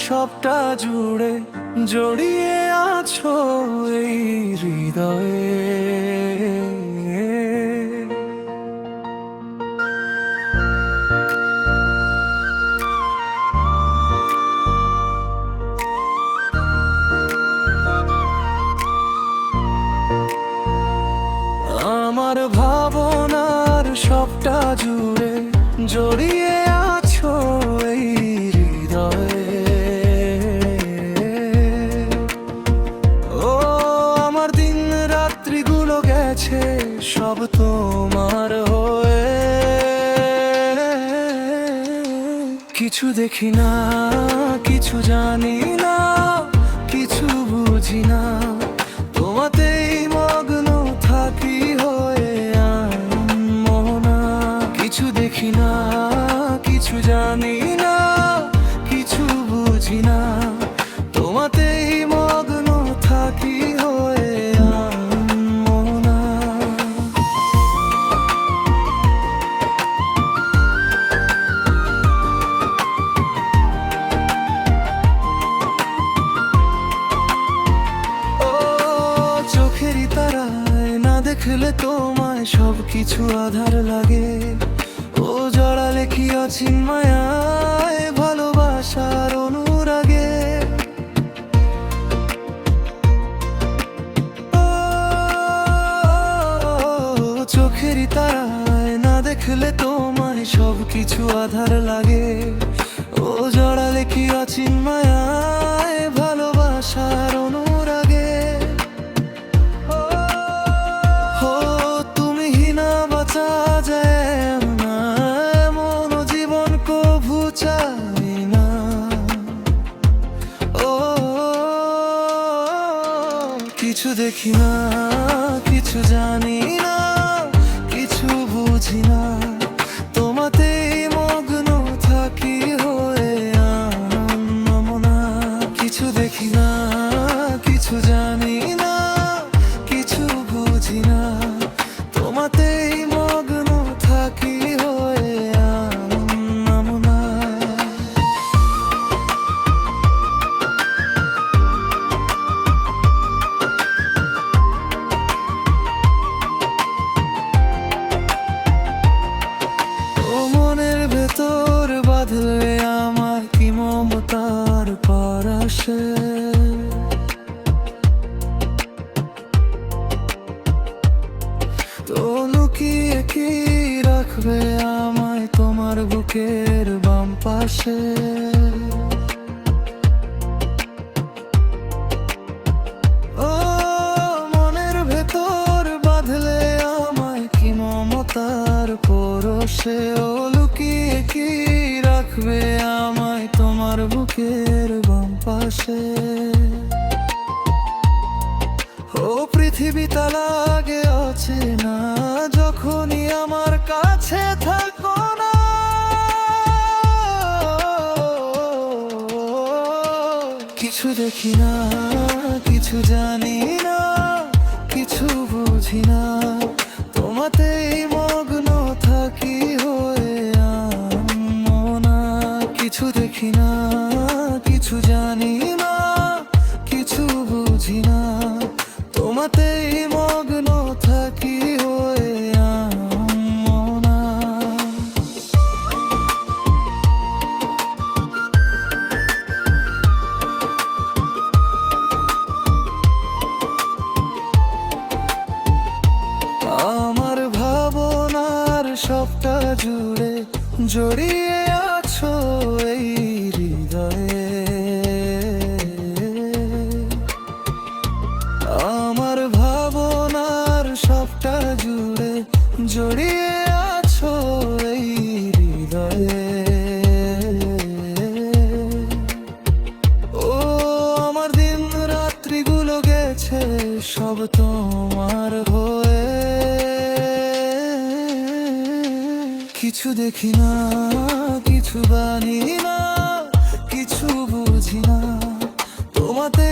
সবটা জুড়ে জড়িয়ে আছো এই হৃদয়ে। আমার ভাবনার সবটা জুড়ে জড়িয়ে আছো এই হৃদয়ে। ও আমার দিন রাত্রিগুলো গেছে সব তোমার হয়ে। কিছু দেখি না, কিছু জানি না, কিছু বুঝি না, তোমাতেই মগ্ন থাকি হয়ে আনমনা। কিছু দেখি না, কিছু জানি না, কিছু বুঝি না, তোমাতেই মগ্ন থাকি হয়ে আনমনা। চোখেরই তারায় না দেখলে তোমায় সবকিছু আধার লাগে। ও জড়ালে কি অচিন মায়ায় ভালোবাসার অনুরাগে। চোখেরই তারায় না দেখলে তোমায় সবকিছু আধার লাগে। ও জড়ালে কি অচিন মায়ায় ভালোবাসার অনুরাগে। বাঁচা যায় না এমন জীবন কভু চাই না। ও কিছু দেখি না, কিছু জানি না, কিছু বুঝি না, তোমাতেই মগ্ন থাকি হয়ে আনমনা। কিছু দেখি না, কিছু জানি না, কিছু বুঝি না, তোমাতেই মগ্ন থাকি হয়ে আনমনা। ও মনের ভেতর বাঁধলে আমার কি মমতার পরশে। তো লুকিয়ে কি রাখবে আমায় তোমার বুকের বাম পাশে। ও মনের ভেতর বাঁধলে আমায় কি মমতার পরশে। ও লুকিয়ে কি রাখবে আমায় তোমার বুকের বাম পাশে। ও পৃথিবীটা লাগে অচেনা যখনই আমার কাছে থাকো না। কিছু দেখি না, কিছু জানি না, কিছু বুঝি না, তোমাতেই মগ্ন থাকি হয়ে আনমনা। কিছু দেখি না, কিছু জানি না, কিছু বুঝি না, তোমাতেই মগ্ন থাকি হয়ে আনমনা। আমার ভাবনার সবটা জুড়ে জড়িয়ে আছো এই হৃদয়ে। আমার ভাবনার সবটা জুড়ে জড়িয়ে আছো এই হৃদয়ে। ও আমার দিন রাত্রিগুলো গেছে সব তোমার হয়ে। কিছু দেখি না, কিছু জানি না, কিছু বুঝি না, তোমাতে